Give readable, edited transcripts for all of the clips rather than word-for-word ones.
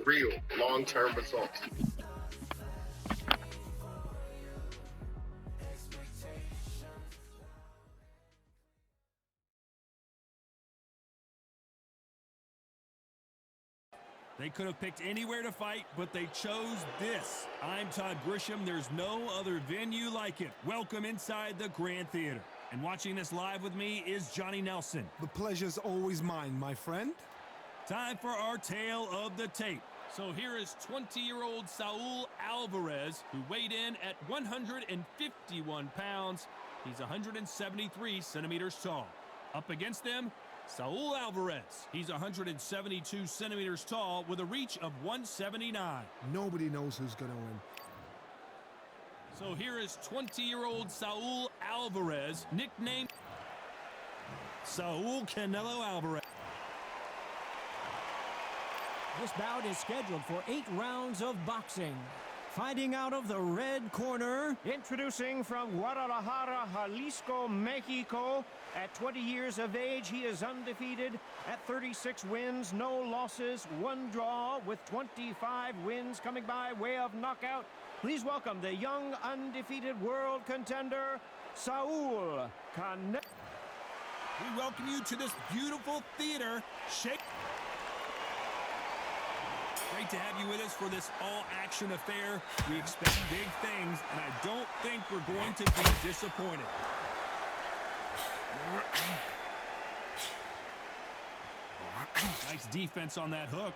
real long-term results. They could have picked anywhere to fight, but they chose this. I'm Todd Grisham. There's no other venue like it. Welcome inside the Grand Theater. And watching this live with me is Johnny Nelson. The pleasure's always mine, my friend. Time for our tale of the tape. So here is 20-year-old Saul Alvarez, who weighed in at 151 pounds. He's 173 centimeters tall. Up against them, Saul Alvarez. He's 172 centimeters tall with a reach of 179. Nobody knows who's going to win. So here is 20-year-old Saul Alvarez, nicknamed Saul Canelo Alvarez. This bout is scheduled for 8 rounds of boxing. Fighting out of the red corner, introducing from Guadalajara, Jalisco, Mexico. At 20 years of age, he is undefeated at 36 wins, no losses, 1 draw, with 25 wins coming by way of knockout. Please welcome the young, undefeated world contender, Saul Canelo. We welcome you to this beautiful theater. Great to have you with us for this all-action affair. We expect big things, and I don't think we're going to be disappointed. Nice defense on that hook.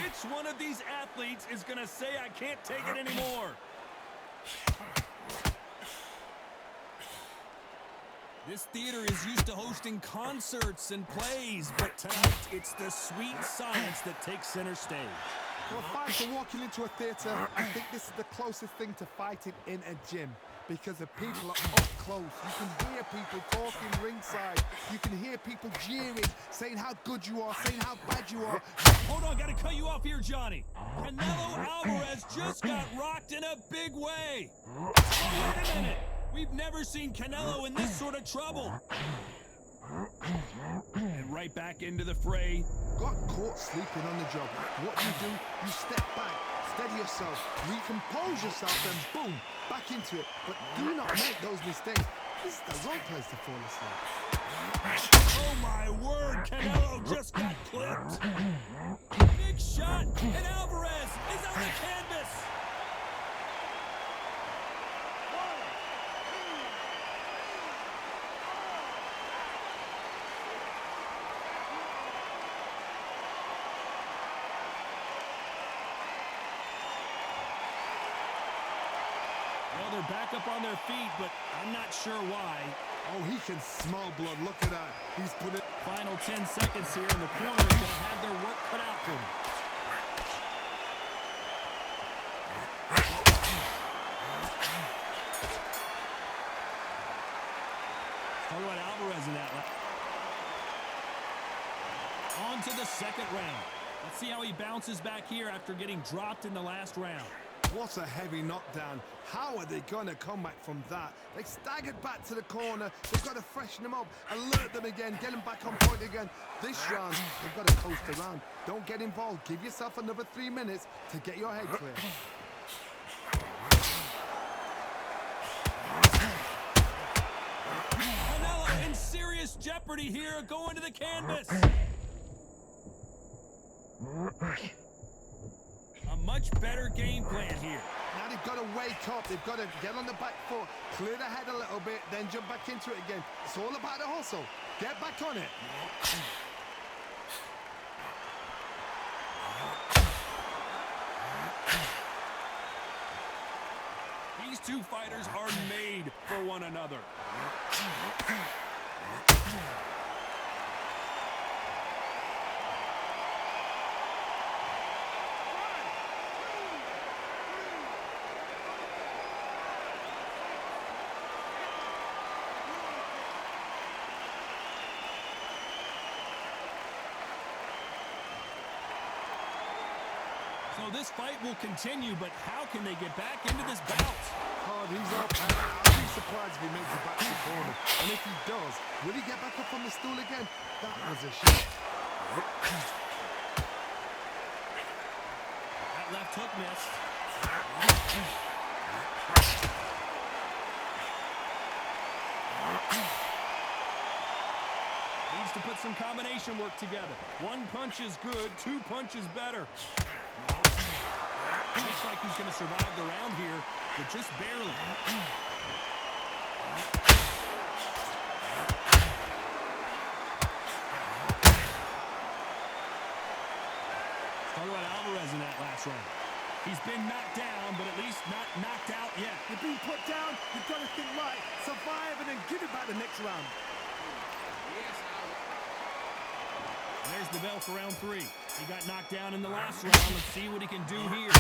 Which one of these athletes is going to say, I can't take it anymore? This theater is used to hosting concerts and plays, but tonight it's the sweet science that takes center stage. For a fighter walking into a theater, I think this is the closest thing to fighting in a gym, because the people are up close. You can hear people talking ringside. You can hear people jeering, saying how good you are, saying how bad you are. Hold on, gotta cut you off here, Johnny. Canelo Alvarez just got rocked in a big way. Oh, wait a minute. We've never seen Canelo in this sort of trouble. And right back into the fray. Got caught sleeping on the job. What do? You step back, steady yourself, recompose yourself, then boom, back into it. But do not make those mistakes. This is the wrong place to fall asleep. Oh my word, Canelo just got clipped. Big shot, and Alvarez is on the canvas. They're back up on their feet, but I'm not sure why. Oh, he can smell blood. Look at that. He's put it. Final 10 seconds here, and the corner is going to have their work cut out for them. Talk about Alvarez in that one. On to the second round. Let's see how he bounces back here after getting dropped in the last round. What a heavy knockdown. How are they going to come back from that? They staggered back to the corner. They've got to freshen them up, alert them again, get them back on point again. This round, they've got to coast around. Don't get involved. Give yourself another 3 minutes to get your head clear. Canelo in serious jeopardy here, going to the canvas. A much better game plan here. Now they've got to wake up. They've got to get on the back foot, clear the head a little bit, then jump back into it again. It's all about the hustle. Get back on it. These two fighters are made for one another. So this fight will continue, but how can they get back into this bout? Hard, he's up. I'd be surprised he does, will he get back up on the stool again? That was a shot. That left hook missed. Needs to put some combination work together. One punch is good, two punches better. Looks like he's going to survive the round here, but just barely. Talk about Alvarez in that last round. He's been knocked down, but at least not knocked out yet. You're being put down, you've got to think right, survive and then give it back the next round. And there's the bell for round 3. He got knocked down in the last round. Let's see what he can do here.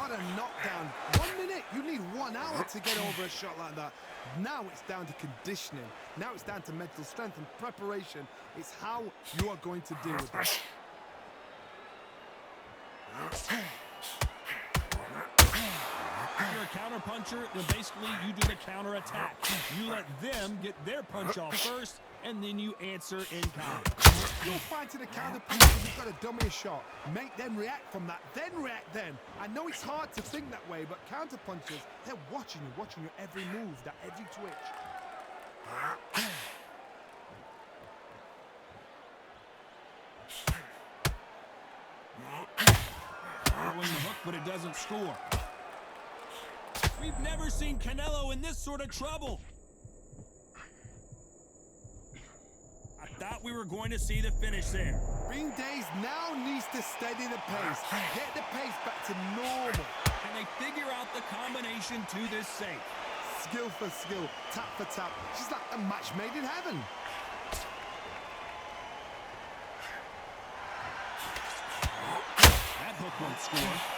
What a knockdown. 1 minute, you need 1 hour to get over a shot like that. Now it's down to conditioning. Now it's down to mental strength and preparation. It's how you are going to deal with this. If you're a counter puncher, then basically you do the counter attack. You let them get their punch off first, and then you answer in kind. You'll find to the counter punch when you've got to dummy a shot. Make them react from that, then react then. I know it's hard to think that way, but counter punchers, they're watching your every move, that every twitch. Throwing the hook, but it doesn't score. We've never seen Canelo in this sort of trouble. I thought we were going to see the finish there. Ring Days now needs to steady the pace. Get the pace back to normal. And they figure out the combination to this safe. Skill for skill, tap for tap. She's like a match made in heaven. That hook won't score.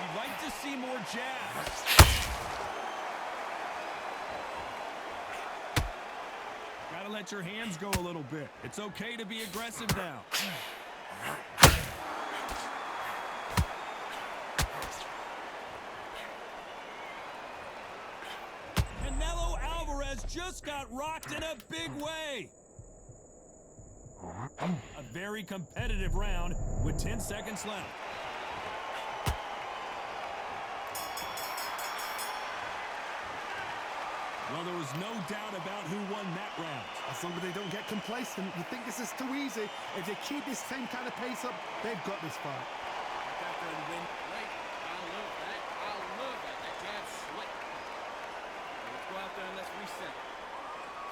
You'd like to see more jabs. Gotta let your hands go a little bit. It's okay to be aggressive now. Canelo Alvarez just got rocked in a big way. A very competitive round with 10 seconds left. Well, there was no doubt about who won that round. As long as they don't get complacent, you think this is too easy. If they keep this same kind of pace up, they've got this fight. Got there to win. Right. I love that. I love that. That jab slick. Let's go out there and let's reset.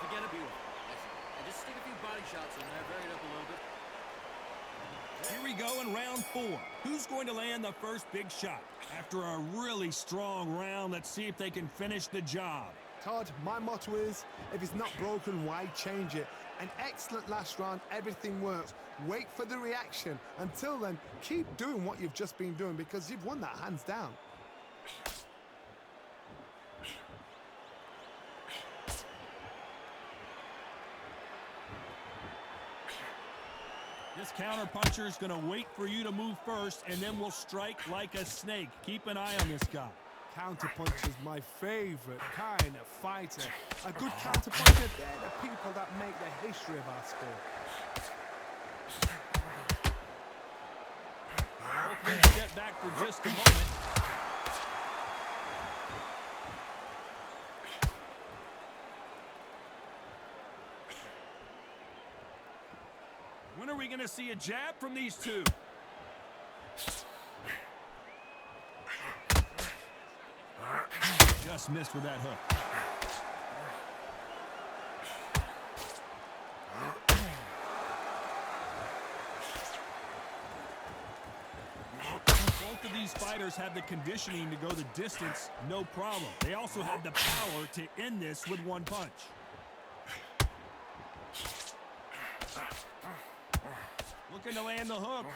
Forget it. Beautiful. And just stick a few body shots in there, vary it up a little bit. Here we go in round 4. Who's going to land the first big shot? After a really strong round, let's see if they can finish the job. Todd, my motto is, if it's not broken, why change it? An excellent last round, everything works. Wait for the reaction. Until then, keep doing what you've just been doing because you've won that hands down. This counter-puncher is going to wait for you to move first, and then will strike like a snake. Keep an eye on this guy. Counterpuncher is my favorite kind of fighter. A good counterpuncher, they're the people that make the history of our sport. Both men step back for just a moment. When are we going to see a jab from these two? Just missed with that hook. Both of these fighters have the conditioning to go the distance, no problem. They also have the power to end this with one punch. Looking to land the hook.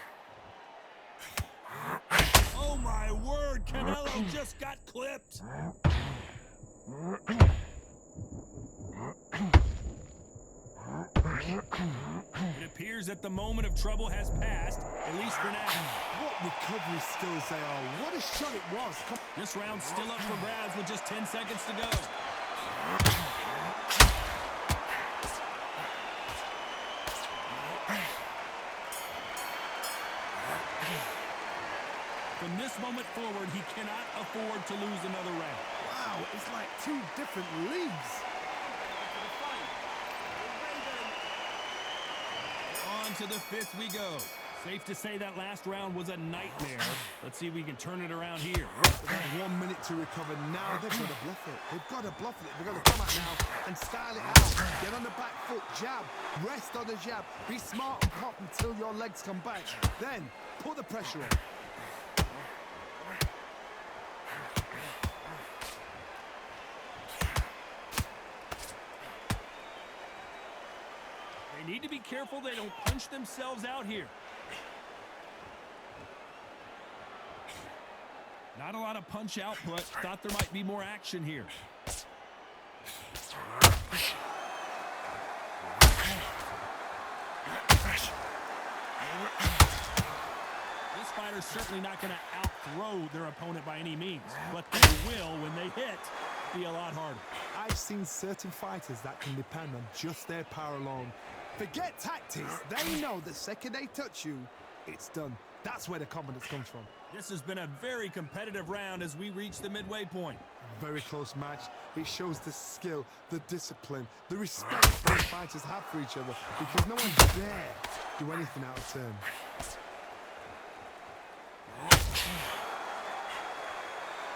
Oh my word, Canelo just got clipped. It appears that the moment of trouble has passed, at least for now. What recovery skills they are. What a shot it was. This round's still up for grabs with just 10 seconds to go. From this moment forward, he cannot afford to lose another round. Wow, it's like two different leagues. On to the fifth we go. Safe to say that last round was a nightmare. Let's see if we can turn it around here. About 1 minute to recover. Now they've got to bluff it. They've got to bluff it. They've got to come out now and style it out. Get on the back foot, jab. Rest on the jab. Be smart and pop until your legs come back. Then put the pressure on. They need to be careful they don't punch themselves out here. Not a lot of punch output. Thought there might be more action here. This fighter's certainly not going to out-throw their opponent by any means, but they will, when they hit, be a lot harder. I've seen certain fighters that can depend on just their power alone. Forget tactics. They know the second they touch you, it's done. That's where the confidence comes from. This has been a very competitive round as we reach the midway point. Very close match. It shows the skill, the discipline, the respect both fighters have for each other, because no one dare do anything out of turn.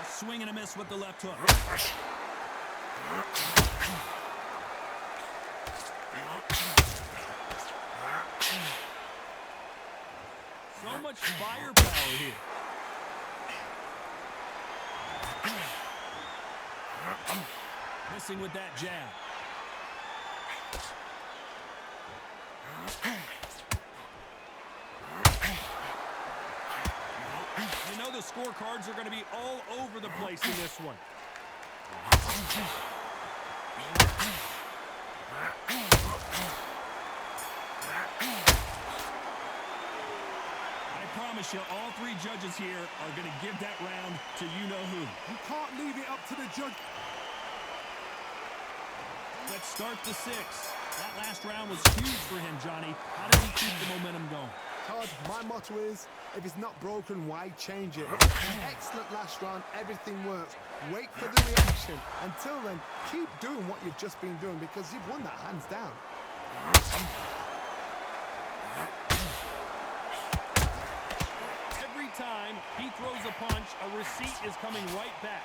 A swing and a miss with the left hook. So much firepower here. Missing with that jab. You know the scorecards are going to be all over the place in this one. I promise you, all three judges here are going to give that round to you-know-who. You can't leave it up to the judge. Let's start the sixth. That last round was huge for him, Johnny. How does he keep the momentum going? Todd, my motto is, if it's not broken, why change it? An excellent last round, everything works. Wait for the reaction. Until then, keep doing what you've just been doing, because you've won that hands down. Every time he throws a punch, a receipt is coming right back.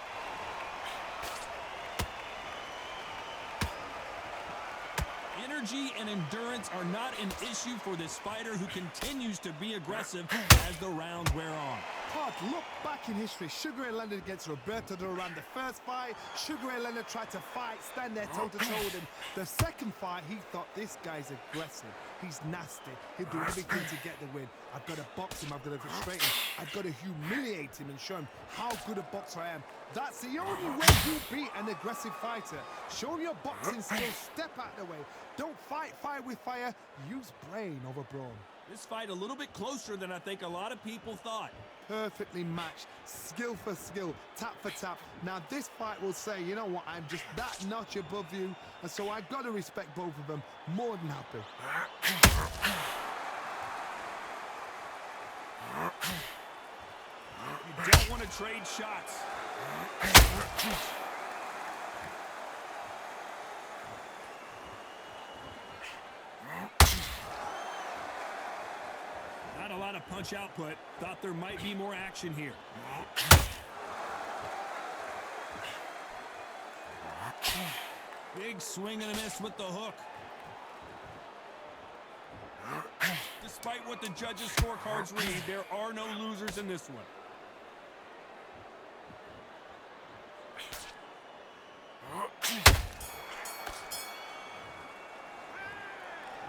Energy and endurance are not an issue for this fighter who continues to be aggressive as the rounds wear on. Todd, look back in history. Sugar Ray Leonard against Roberto Duran. The first fight, Sugar Ray Leonard tried to fight, stand there toe-to-toe with him. The second fight, he thought, this guy's aggressive. He's nasty. He'll do everything to get the win. I've got to box him. I've got to frustrate him. I've got to humiliate him and show him how good a boxer I am. That's the only way you beat an aggressive fighter. Show him your boxing skills. Step out of the way. Don't fight fire with fire. Use brain over brawn. This fight a little bit closer than I think a lot of people thought. Perfectly matched, skill for skill, tap for tap. Now this fight will say, you know what, I'm just that notch above you, and so I've got to respect both of them. More than happy. You don't want to trade shots. Not a lot of punch output. Thought there might be more action here. Big swing and a miss with the hook. Despite what the judges' scorecards read, there are no losers in this one.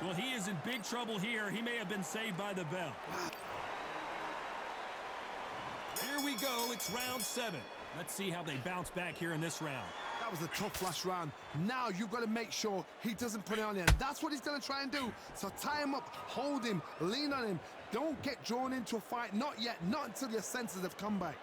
Well, he is in big trouble here. He may have been saved by the bell. Here we go. It's round 7. Let's see how they bounce back here in this round. That was a tough last round. Now you've got to make sure he doesn't put it on you. And that's what he's going to try and do. So tie him up, hold him, lean on him. Don't get drawn into a fight. Not yet. Not until your senses have come back.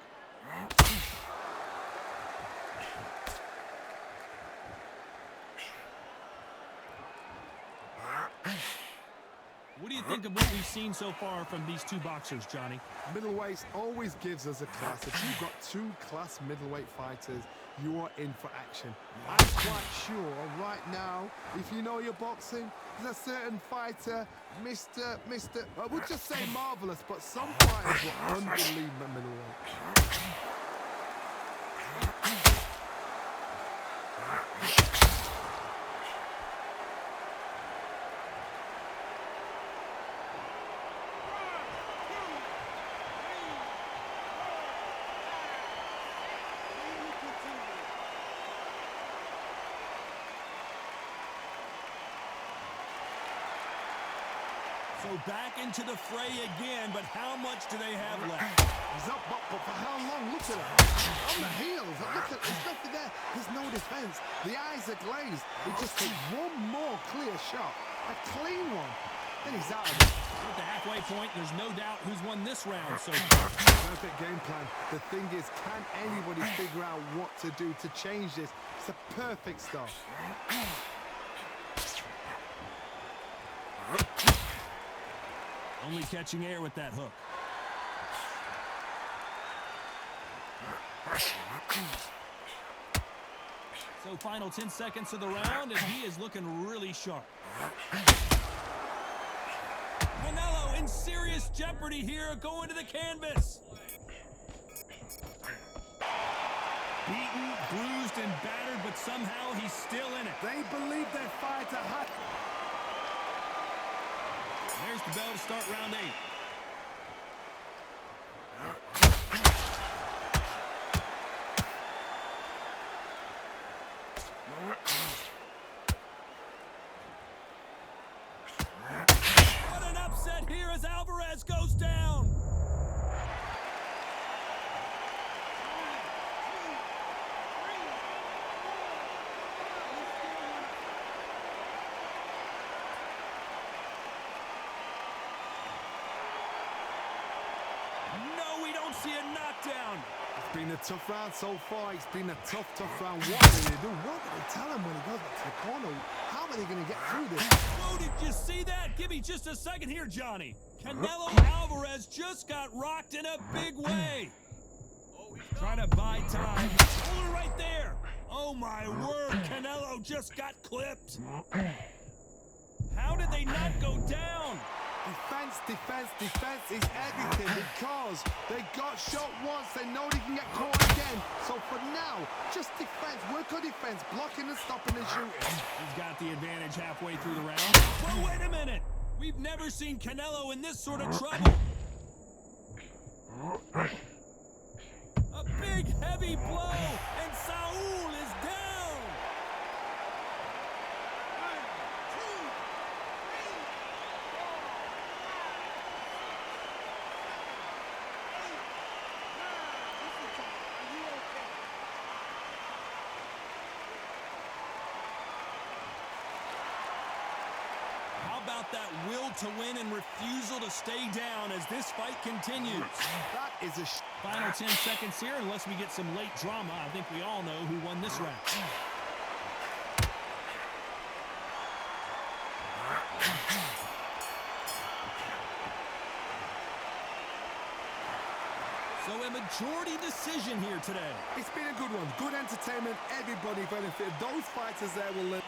What do you think of what we've seen so far from these two boxers, Johnny? Middleweights always gives us a class. If you've got two class middleweight fighters, you are in for action. I'm quite sure right now, if you know your boxing, there's a certain fighter, Mr. I would just say marvelous, but some fighters were unbelievable middleweight. So back into the fray again, but how much do they have left? He's up, but for how long? Look at him. On the heels. Look at, there's nothing there. There's no defense. The eyes are glazed. He just takes one more clear shot. A clean one. Then he's out of it. At the halfway point, there's no doubt who's won this round so far. Perfect game plan. The thing is, can anybody figure out what to do to change this? It's a perfect start. Only catching air with that hook. So final 10 seconds of the round, and he is looking really sharp. Canelo in serious jeopardy here, going to the canvas. Beaten, bruised, and battered, but somehow he's still in it. They believe their fighter hot. There's the bell to start round 8. What an upset here as Alvarez goes down. No, we don't see a knockdown. It's been a tough round so far. It's been a tough round. What do they do? What do they tell him when he goes back to the corner? How are they going to get through this? Whoa, did you see that? Give me just a second here, Johnny. Canelo Alvarez just got rocked in a big way. Trying to buy time. Hold it right there. Oh, my word. Canelo just got clipped. How did they not go down? Defense is everything because they got shot once. They know they can get caught again. So for now, just defense. Work on defense, blocking and stopping and shooting. He's got the advantage halfway through the round. Whoa, wait a minute. We've never seen Canelo in this sort of trouble. A big, heavy blow, and Saul is down. 1, 2, 3. How about that will to win and refusal to stay down as this fight continues? That is a Final 10 seconds here, unless we get some late drama. I think we all know who won this round. So a majority decision here today. It's been a good one. Good entertainment. Everybody benefited. Those fighters there will live.